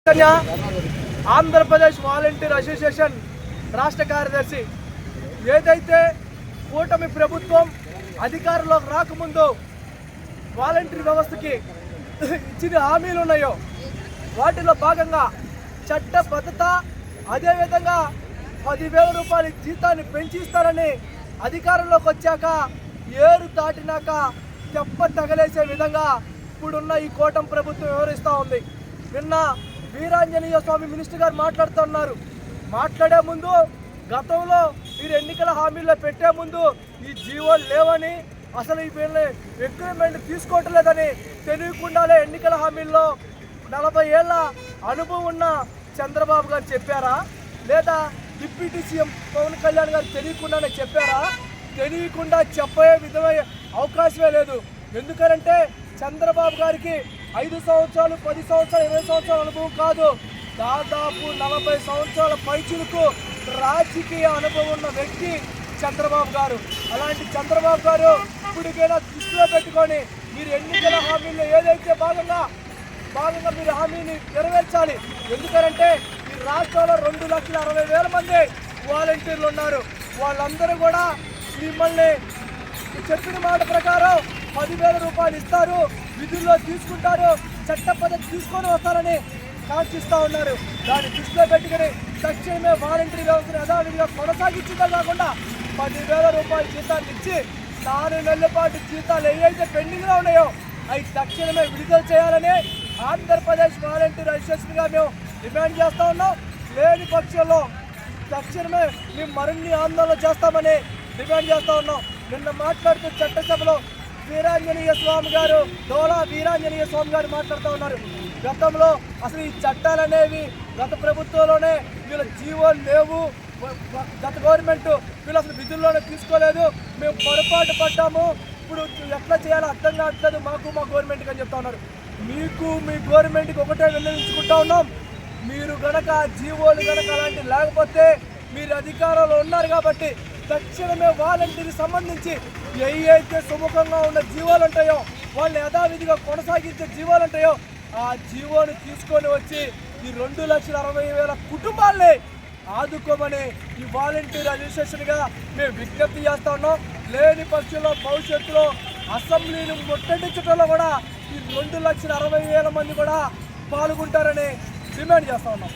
Andhra Pradesh volunteer association రాష్ట్ర కార్యదర్శి ఏదైతే కూటమి ప్రభుత్వం అధికారంలోకి రాకముందు వాలంటీర్ వ్యవస్థకి ఇచ్చిన హామీలు ఉన్నాయో వాటిలో భాగంగా చట్టబద్ధత, అదేవిధంగా 10,000 రూపాయల జీతాన్ని పెంచిస్తారని అధికారంలోకి వచ్చాక ఏరు దాటినాక తెప్ప తగలేసే విధంగా ఇప్పుడున్న ఈ కూటమి ప్రభుత్వం వ్యవహరిస్తూ ఉంది. నిన్న వీరాంజనేయ స్వామి మినిస్టర్ గారు మాట్లాడుతున్నారు. మాట్లాడే ముందు గతంలో మీరు ఎన్నికల హామీల్లో పెట్టే ముందు ఈ జీవోలు లేవని, అసలు ఈ రిక్రూట్మెంట్ తీసుకోవటం లేదని తెలియకుండానే ఎన్నికల హామీల్లో 40 ఏళ్ల అనుభవం ఉన్న చంద్రబాబు గారు చెప్పారా, లేదా డిప్యూటీ సీఎం పవన్ కళ్యాణ్ గారు తెలియకుండానే చెప్పారా? తెలియకుండా చెప్పే విధమైన అవకాశమే లేదు. ఎందుకంటే చంద్రబాబు గారికి 5 సంవత్సరాలు, 10 సంవత్సరాలు, 20 సంవత్సరాల అనుభవం కాదు, దాదాపు 40 సంవత్సరాల పైచులకు రాజకీయ అనుభవం ఉన్న వ్యక్తి చంద్రబాబు గారు. అలాంటి చంద్రబాబు గారు ఇప్పటికైనా దృష్టిలో పెట్టుకొని మీరు ఎన్నికల హామీల్లో ఏదైతే భాగంగా మీరు హామీని నెరవేర్చాలి. ఎందుకంటే ఈ రాష్ట్రంలో 2,60,000 మంది వాలంటీర్లు ఉన్నారు. వాళ్ళందరూ కూడా మిమ్మల్ని చెప్పిన మాట ప్రకారం 10,000 రూపాయలు ఇస్తారు, విధుల్లో తీసుకుంటారు, చట్ట పద్ధతి తీసుకొని వస్తారని కాంక్షిస్తూ ఉన్నారు. దాన్ని దృష్టిలో పెట్టుకుని తక్షణమే వాలంటీర్ వ్యవస్థను యథావిధిగా కొనసాగించడం కాకుండా 10,000 రూపాయల జీతాన్ని ఇచ్చి 4 నెలల పాటు జీతాలు ఏవైతే పెండింగ్లో ఉన్నాయో అవి తక్షణమే విడుదల చేయాలని ఆంధ్రప్రదేశ్ వాలంటీర్ అసోసియేషన్గా మేము డిమాండ్ చేస్తూ ఉన్నాం. లేని పక్షంలో తక్షణమే మేము మరిన్ని ఆందోళన చేస్తామని డిమాండ్ చేస్తూ ఉన్నాం. నిన్న మాట్లాడుతూ చట్టసభలో వీరాంజనేయ స్వామి గారు మాట్లాడుతూ ఉన్నారు. గతంలో అసలు ఈ చట్టాలు అనేవి గత ప్రభుత్వంలోనే వీళ్ళ జీవోలు లేవు, గత గవర్నమెంట్ వీళ్ళు అసలు విధుల్లోనే తీసుకోలేదు, మేము పొరపాటు పడ్డాము, ఇప్పుడు ఎట్లా చేయాలో అర్థం కావట్లేదు మాకు మా గవర్నమెంట్కి అని చెప్తా ఉన్నారు. మీకు మీ గవర్నమెంట్కి ఒకటే విన్నవించుకుంటా ఉన్నాం, మీరు గనక జీవోలు గనక అలాంటివి లేకపోతే మీరు అధికారంలో ఉన్నారు కాబట్టి తక్షణమే వాలంటీర్కి సంబంధించి ఏవైతే సుముఖంగా ఉన్న జీవోలు ఉంటాయో, వాళ్ళు యథావిధిగా కొనసాగించే జీవోలు ఉంటాయో ఆ జీవోని తీసుకొని వచ్చి ఈ 2,60,000 కుటుంబాలని ఆదుకోమని ఈ వాలంటీర్ అసోసియేషన్గా మేము విజ్ఞప్తి చేస్తా ఉన్నాం. లేని పక్షంలో భవిష్యత్తులో అసెంబ్లీని ముట్టడించడంలో కూడా ఈ 2,60,000 మంది కూడా పాల్గొంటారని డిమాండ్ చేస్తా ఉన్నాం.